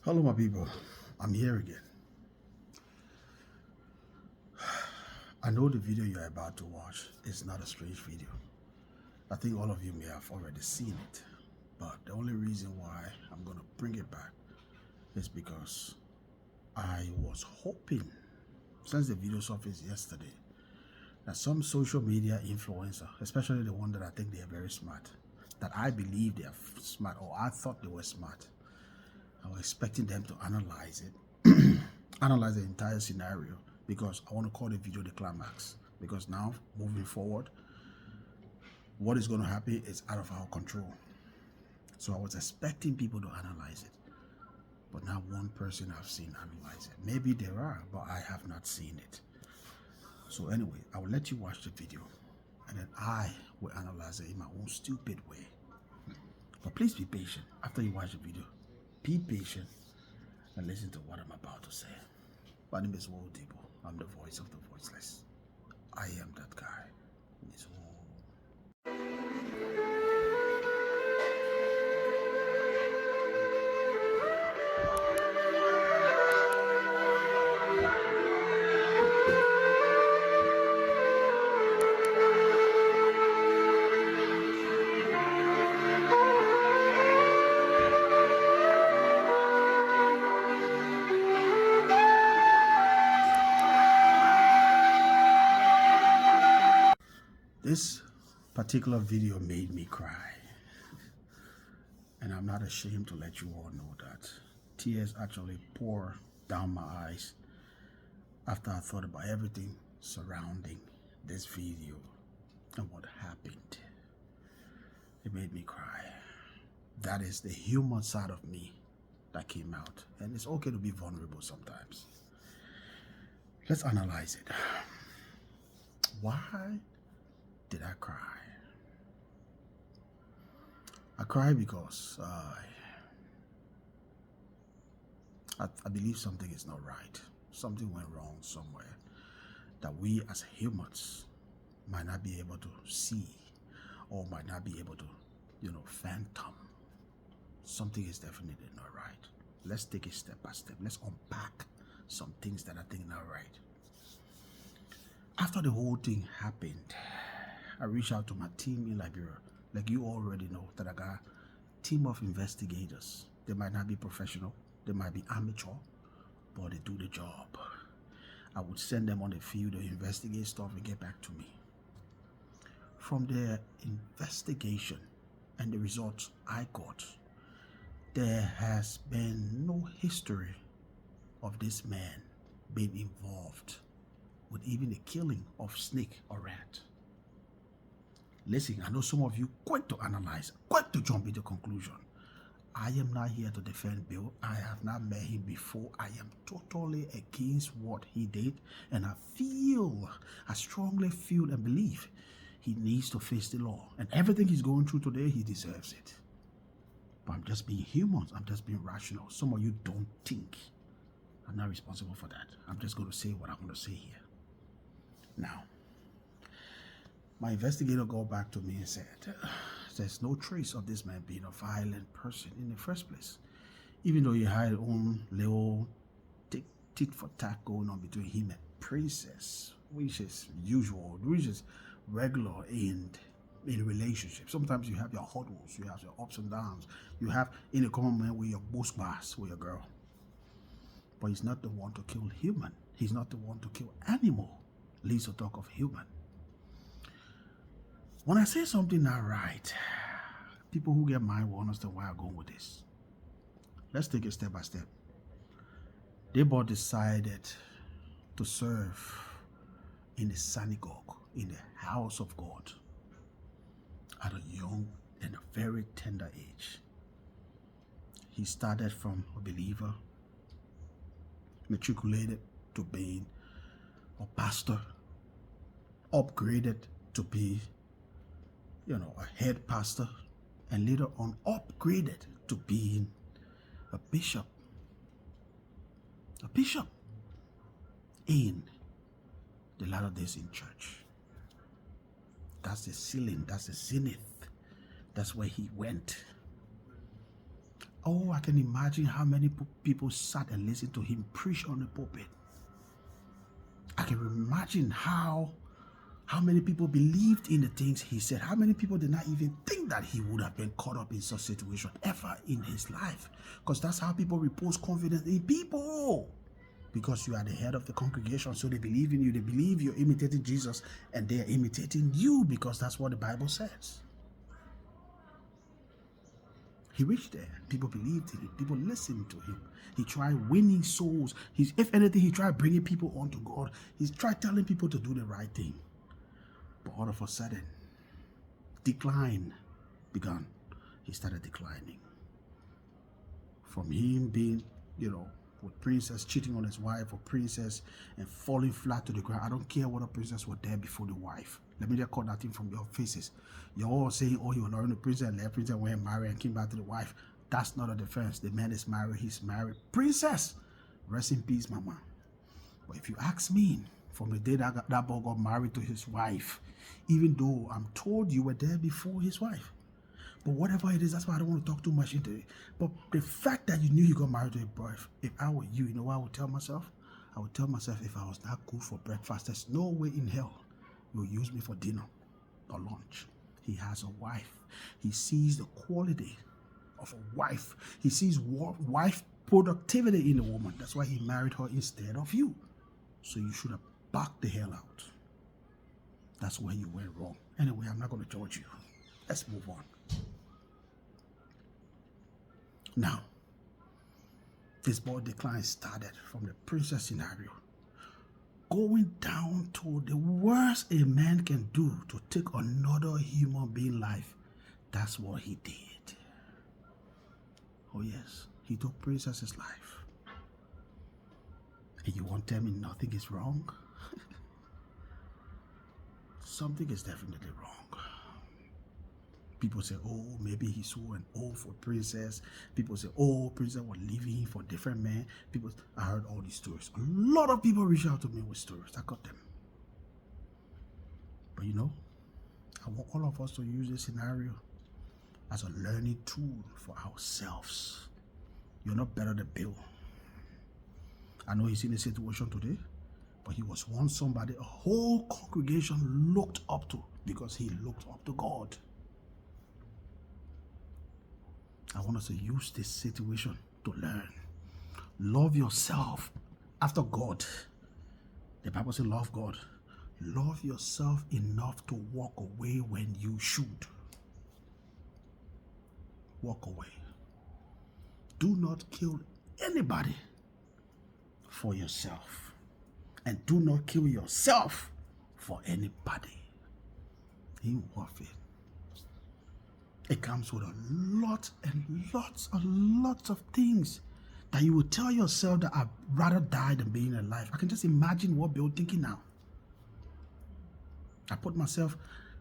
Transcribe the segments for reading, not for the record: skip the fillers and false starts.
Hello, my people. I'm here again. I know the video you're about to watch is not a strange video. I think all of you may have already seen it. But the only reason why I'm going to bring it back is because I was hoping, since the video surfaced yesterday, that some social media influencer, especially the one that I think they are very smart, that I believe they are smart, or I thought they were smart, I was expecting them to analyze it, analyze the entire scenario, because I want to call the video the climax. Because now, moving forward, what is going to happen is out of our control. So I was expecting people to analyze it, but not one person I've seen analyze it. Maybe there are, but I have not seen it. So anyway, I will let you watch the video, and then I will analyze it in my own stupid way. But please be patient. After you watch the video, be patient and listen to what I'm about to say. My name is Wo Debo. I'm the voice of the voiceless. I am that guy. Miss Wo. This particular video made me cry, and I'm not ashamed to let you all know that. Tears actually pour down my eyes after I thought about everything surrounding this video and what happened. It made me cry. That is the human side of me that came out, and it's okay to be vulnerable sometimes. Let's analyze it. Why did I cry? I cry because I believe something is not right. Something went wrong somewhere that we as humans might not be able to see, or might not be able to, phantom. Something is definitely not right. Let's take it step by step. Let's unpack some things that I think are not right. After the whole thing happened, I reached out to my team in Liberia. Like you already know that I got a team of investigators. They might not be professional, they might be amateur, but they do the job. I would send them on the field to investigate stuff and get back to me. From their investigation and the results I got, there has been no history of this man being involved with even the killing of snake or rat. Listen, I know some of you quick to analyze, quick to jump into conclusion. I am not here to defend Bill. I have not met him before. I am totally against what he did, and I strongly feel and believe he needs to face the law. And everything he's going through today, he deserves it. But I'm just being human. I'm just being rational. Some of you don't think. I'm not responsible for that. I'm just going to say what I'm going to say here. Now, my investigator got back to me and said, there's no trace of this man being a violent person in the first place. Even though he had his own little tit for tat going on between him and Princess, which is usual, which is regular in relationships. Sometimes you have your huddles, you have your ups and downs, you have in a common man with your boss bass with your girl. But he's not the one to kill human. He's not the one to kill animal. Least to talk of human. When I say something not right, people who get mine will understand why I'm going with this. Let's take it step by step. They both decided to serve in the synagogue, in the house of God, at a young and a very tender age. He started from a believer, matriculated to being a pastor, upgraded to be a head pastor, and later on upgraded to being a bishop. A bishop in the Latter Day Saint Church. That's the ceiling, that's the zenith. That's where he went. Oh, I can imagine how many people sat and listened to him preach on the pulpit. I can imagine how many people believed in the things he said. How many people did not even think that he would have been caught up in such situation ever in his life? Because that's how people repose confidence in people. Because you are the head of the congregation, so they believe in you. They believe you're imitating Jesus, and they're imitating you because that's what the Bible says. He reached there. People believed in him. People listened to him. He tried winning souls. If anything, he tried bringing people onto God. He tried telling people to do the right thing. But all of a sudden, decline began. He started declining. From him being, with princess cheating on his wife, or princess and falling flat to the ground. I don't care what a princess was there before the wife. Let me just call that thing from your faces. You're all saying, oh, he was marrying the princess and left princess, went married and came back to the wife. That's not a defense. The man is married. He's married. Princess, rest in peace, mama. But if you ask me, from the day that boy got married to his wife, even though I'm told you were there before his wife, but whatever it is, that's why I don't want to talk too much into it. But the fact that you knew you got married to a boy, if I were you, you know what I would tell myself? I would tell myself, if I was that good for breakfast, there's no way in hell you'll use me for dinner or lunch. He has a wife. He sees the quality of a wife. He sees wife productivity in a woman. That's why he married her instead of you. So you should have backed the hell out. That's where you went wrong. Anyway, I'm not going to judge you. Let's move on. Now, this boy decline started from the princess scenario, going down to the worst a man can do to take another human being life. That's what he did. Oh yes, he took princess's life. And you won't tell me nothing is wrong? Something is definitely wrong. People say, oh, maybe he swore an oath for princess. People say, oh, princess was leaving him for different men. I heard all these stories. A lot of people reach out to me with stories. I got them. But I want all of us to use this scenario as a learning tool for ourselves. You're not better than Bill. I know he's in a situation today, but he was once somebody a whole congregation looked up to because he looked up to God. I want us to use this situation to learn. Love yourself after God. The Bible says love God. Love yourself enough to walk away when you should. Walk away. Do not kill anybody for yourself. And do not kill yourself for anybody. It ain't worth it. It comes with a lot and lots of things that you will tell yourself that I'd rather die than being alive. I can just imagine what Bill thinking now.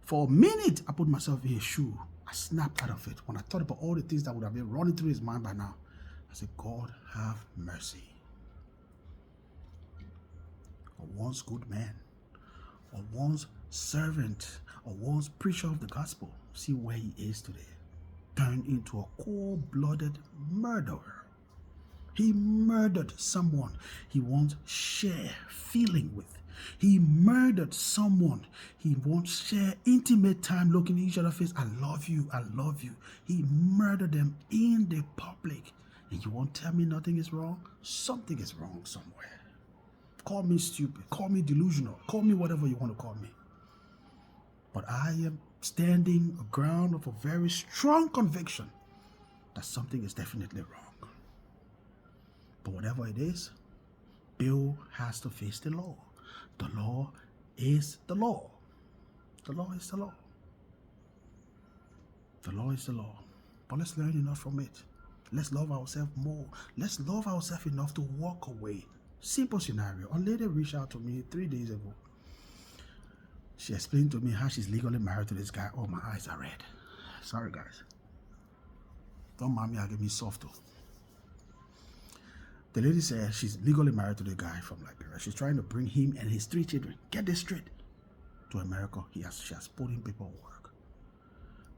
For a minute, I put myself in his shoe. I snapped out of it. When I thought about all the things that would have been running through his mind by now, I said, God, have mercy. A once good man, a once servant, a once preacher of the gospel, see where he is today. Turned into a cold-blooded murderer. He murdered someone he once shared feeling with. He murdered someone he once shared intimate time looking at each other's face. I love you, I love you. He murdered them in the public. And you won't tell me nothing is wrong? Something is wrong somewhere. Call me stupid, call me delusional, call me whatever you want to call me. But I am standing a ground of a very strong conviction that something is definitely wrong. But whatever it is, Bill has to face the law. The law is the law. The law is the law. The law is the law. But let's learn enough from it. Let's love ourselves more. Let's love ourselves enough to walk away. Simple scenario. A lady reached out to me 3 days ago. She explained to me how she's legally married to this guy. Oh, my eyes are red. Sorry, guys. Don't mind me, I'll get me soft though. The lady said she's legally married to the guy from Liberia. She's trying to bring him and his 3 children, get this straight, to America. She has put in paperwork.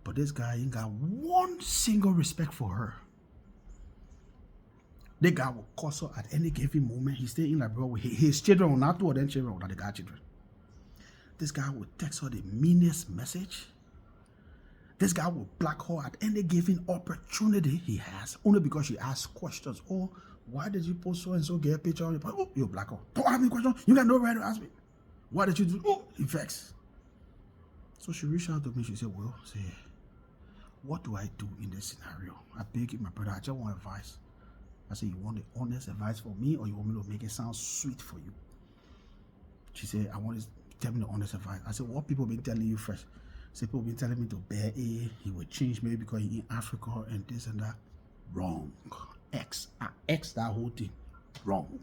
But this guy ain't got one single respect for her. The guy will cuss her at any given moment. He stay in like, bro, his children will not do, or then children will not the guy children. This guy will text her the meanest message. This guy will block her at any given opportunity he has, only because she asks questions. Oh, why did you post so and so get a picture on your post? Oh, you block her. Don't ask me questions. You got no right to ask me. Why did you do? Oh, he vexed. So she reached out to me. She said, well, say, what do I do in this scenario? I beg you, my brother, I just want advice. I said, you want the honest advice for me, or you want me to make it sound sweet for you? She said, I want to tell me the honest advice. I said, what people been telling you first? Say, people been telling me to bear A, he will change maybe because he in Africa and this and that. Wrong. X that whole thing. Wrong.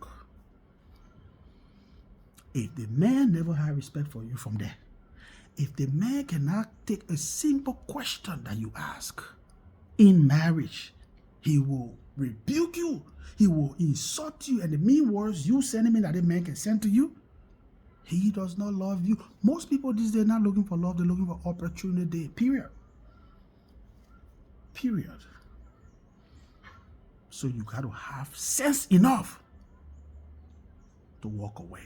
If the man never had respect for you from there, if the man cannot take a simple question that you ask in marriage, he will rebuke you, he will insult you, and the mean words you send him in that the man can send to you, he does not love you. Most people these days are not looking for love, they're looking for opportunity. Period. So you got to have sense enough to walk away.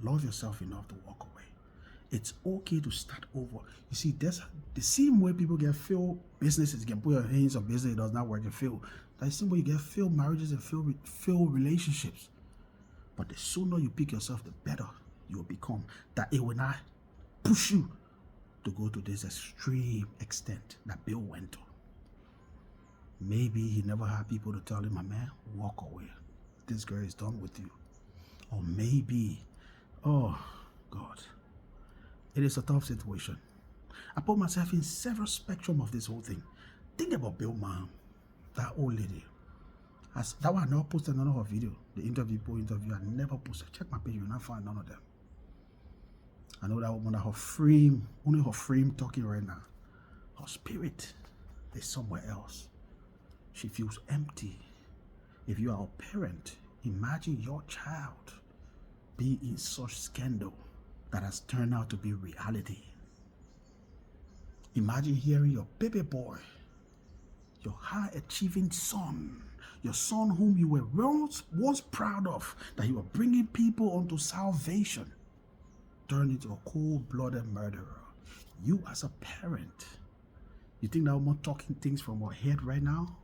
Love yourself enough to walk away. It's okay to start over. You see, that's the same way people get failed businesses, get put your hands on business, it does not work and fail. That's the same way you get failed marriages and failed relationships. But the sooner you pick yourself, the better you will become. That it will not push you to go to this extreme extent that Bill went to. Maybe he never had people to tell him, my man, walk away. This girl is done with you. Or maybe, oh God, it is a tough situation. I put myself in several spectrum of this whole thing. Think about Bill mom, that old lady. That one I never posted none of her video. The interview, I never posted. Check my page, you'll not find none of them. I know that woman, her frame, only her frame talking right now. Her spirit is somewhere else. She feels empty. If you are a parent, imagine your child being in such scandal that has turned out to be reality. Imagine hearing your baby boy, your high-achieving son, your son whom you were once proud of, that you were bringing people onto salvation, turn into a cold-blooded murderer. You as a parent, you think that woman talking things from her head right now?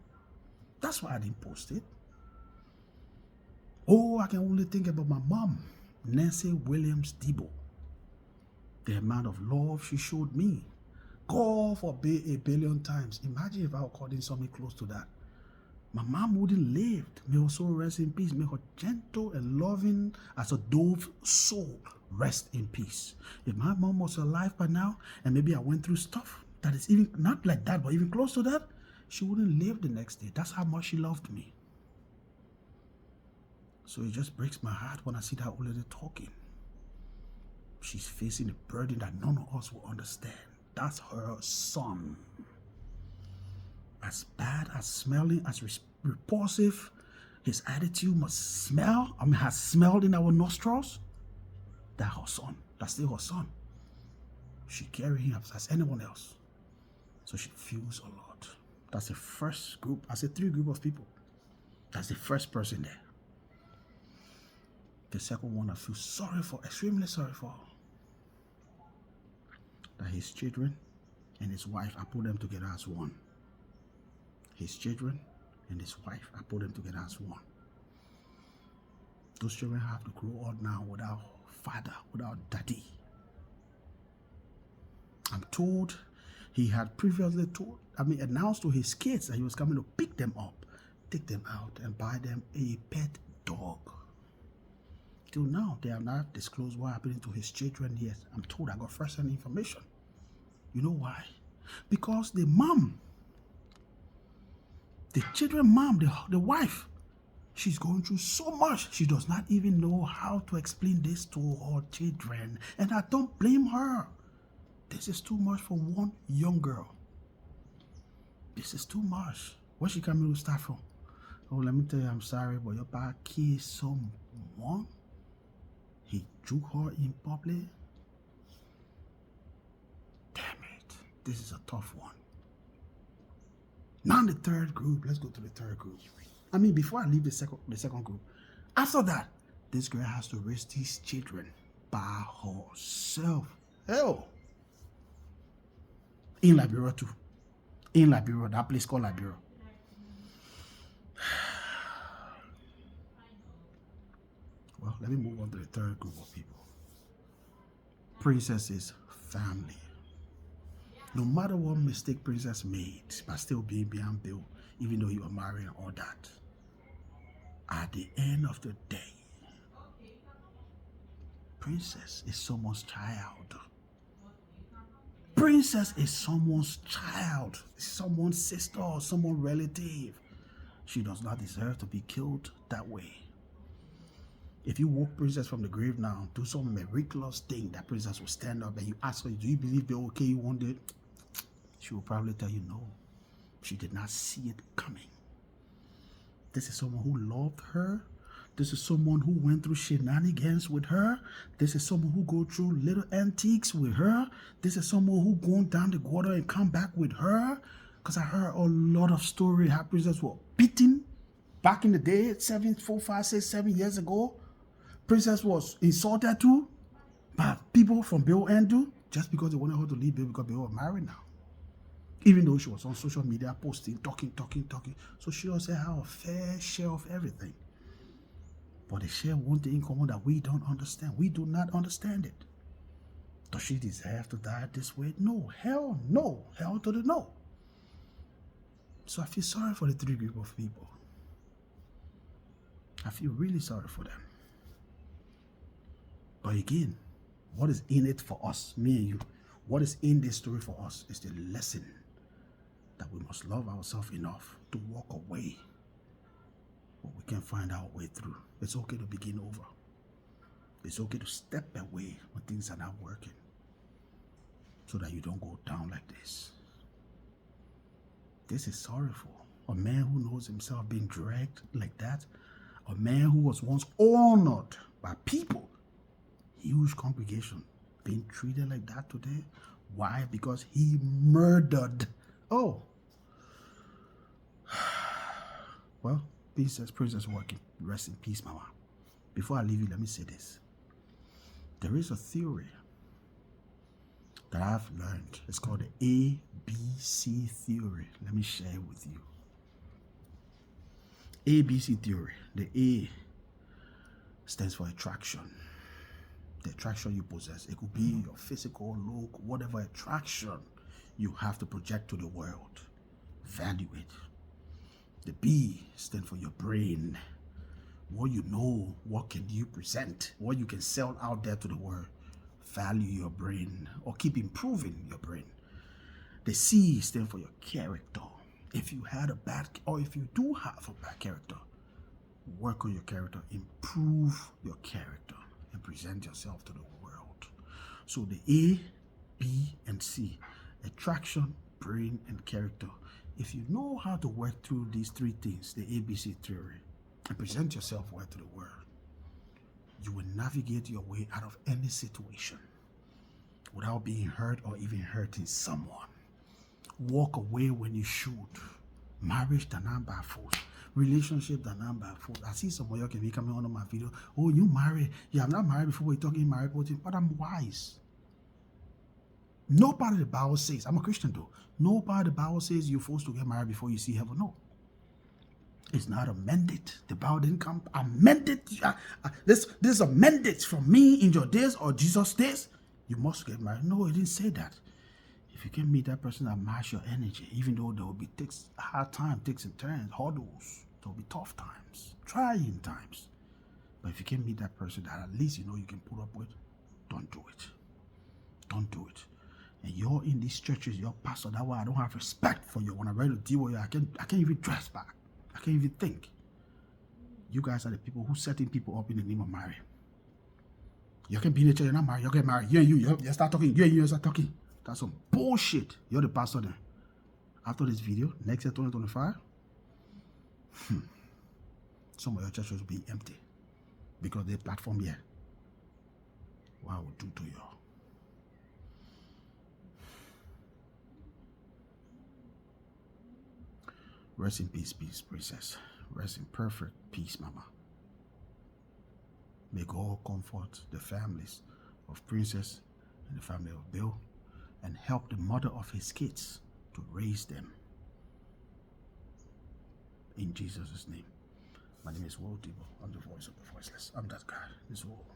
That's why I didn't post it. Oh, I can only think about my mom, Nancy Williams Debo. The amount of love she showed me. God forbid a billion times. Imagine if I were calling something close to that. My mom wouldn't live. May her soul rest in peace. May her gentle and loving as a dove soul rest in peace. If my mom was alive by now, and maybe I went through stuff that is even not like that, but even close to that, she wouldn't live the next day. That's how much she loved me. So it just breaks my heart when I see that old lady talking. She's facing a burden that none of us will understand. That's her son. As bad, as smelling, as repulsive, his attitude must smell. Has smelled in our nostrils. That's her son. That's still her son. She carries him as anyone else. So she feels a lot. That's the first group. I said 3 group of people. That's the first person there. The second one I feel sorry for, extremely sorry for. That his children and his wife, I put them together as one. His children and his wife, I put them together as one. Those children have to grow up now without father, without daddy. I'm told he had previously announced to his kids that he was coming to pick them up, take them out, and buy them a pet dog. Till now, they have not disclosed what happened to his children yet. I'm told I got first-hand information. You know why? Because the mom, the children mom, the wife, she's going through so much. She does not even know how to explain this to her children. And I don't blame her. This is too much for one young girl. This is too much. Where she coming to start from? Oh, let me tell you, I'm sorry, but your back kissed someone. He drew her in public. Damn it. This is a tough one. Now the third group. Let's go to the third group. I mean, before I leave the second group, after that, this girl has to raise these children by herself. Hell. In Liberia too. In Liberia, that place called Liberia. Well, let me move on to the third group of people. Princess's family. No matter what mistake Princess made by still being behind Bill, even though he was married and all that, at the end of the day, Princess is someone's child. Princess is someone's child, someone's sister or someone's relative. She does not deserve to be killed that way. If you woke Princess from the grave now, do some miraculous thing that Princess will stand up and you ask her, do you believe they're okay one day? She will probably tell you no. She did not see it coming. This is someone who loved her. This is someone who went through shenanigans with her. This is someone who go through little antiques with her. This is someone who gone down the water and come back with her. Because I heard a lot of stories how Princess were beaten back in the day, 4, 5, 6, 7 years ago. Princess was insulted too by people from Bill Andrew just because they wanted her to leave Bill because Bill was married now. Even though she was on social media posting, talking. So she also had a fair share of everything. But they share one thing in common that we don't understand. We do not understand it. Does she deserve to die this way? No. Hell no. Hell to the no. So I feel sorry for the three group of people. I feel really sorry for them. But again, what is in it for us, me and you? What is in this story for us is the lesson that we must love ourselves enough to walk away when we can find our way through. It's okay to begin over. It's okay to step away when things are not working so that you don't go down like this. This is sorrowful. A man who knows himself being dragged like that, a man who was once honored by people, huge congregation, being treated like that today. Why? Because he murdered. Oh. Well, Princess working. Rest in peace, Mama. Before I leave you, let me say this. There is a theory that I've learned. It's called the ABC theory. Let me share it with you. ABC theory. The A stands for attraction. The attraction you possess. It could be your physical look, whatever attraction you have to project to the world. Value it. The B stands for your brain. What you know, what can you present, what you can sell out there to the world. Value your brain or keep improving your brain. The C stands for your character. If you had a bad, or if you do have a bad character, work on your character, improve your character, and present yourself to the world. So the A, B, and C, attraction, brain, and character. If you know how to work through these three things, the ABC theory, and present yourself well to the world, you will navigate your way out of any situation without being hurt or even hurting someone. Walk away when you should. Marriage that not by force. Relationship that not by force. I see some of you can be coming on my video. Oh, you married? Yeah, I'm not married before we're talking married, but I'm wise. No part of the Bible says, I'm a Christian though, no part of the Bible says you're supposed to get married before you see heaven. No. It's not a mandate. The Bible didn't come. A mandate. This is a mandate from me in your days or Jesus' days. You must get married. No, it didn't say that. If you can meet that person that match your energy, even though there will be hard times, takes and turns, hurdles, there will be tough times, trying times. But if you can meet that person that at least you know you can put up with, don't do it. Don't do it. And you're in these churches, you're pastor. That's why I don't have respect for you. When I'm ready to deal with you, I can't even dress back. I can't even think. You guys are the people who setting people up in the name of marriage. You can be in the church, you're not married, you get married. You start talking, you start talking. That's some bullshit. You're the pastor then. After this video, next year 2025, some of your churches will be empty because the platform here. What I will do to y'all. Rest in peace, Princess. Rest in perfect peace, Mama. May God comfort the families of Princess and the family of Bill and help the mother of his kids to raise them. In Jesus' name. My name is Will Debo. I'm the voice of the voiceless. I'm that guy. This Will.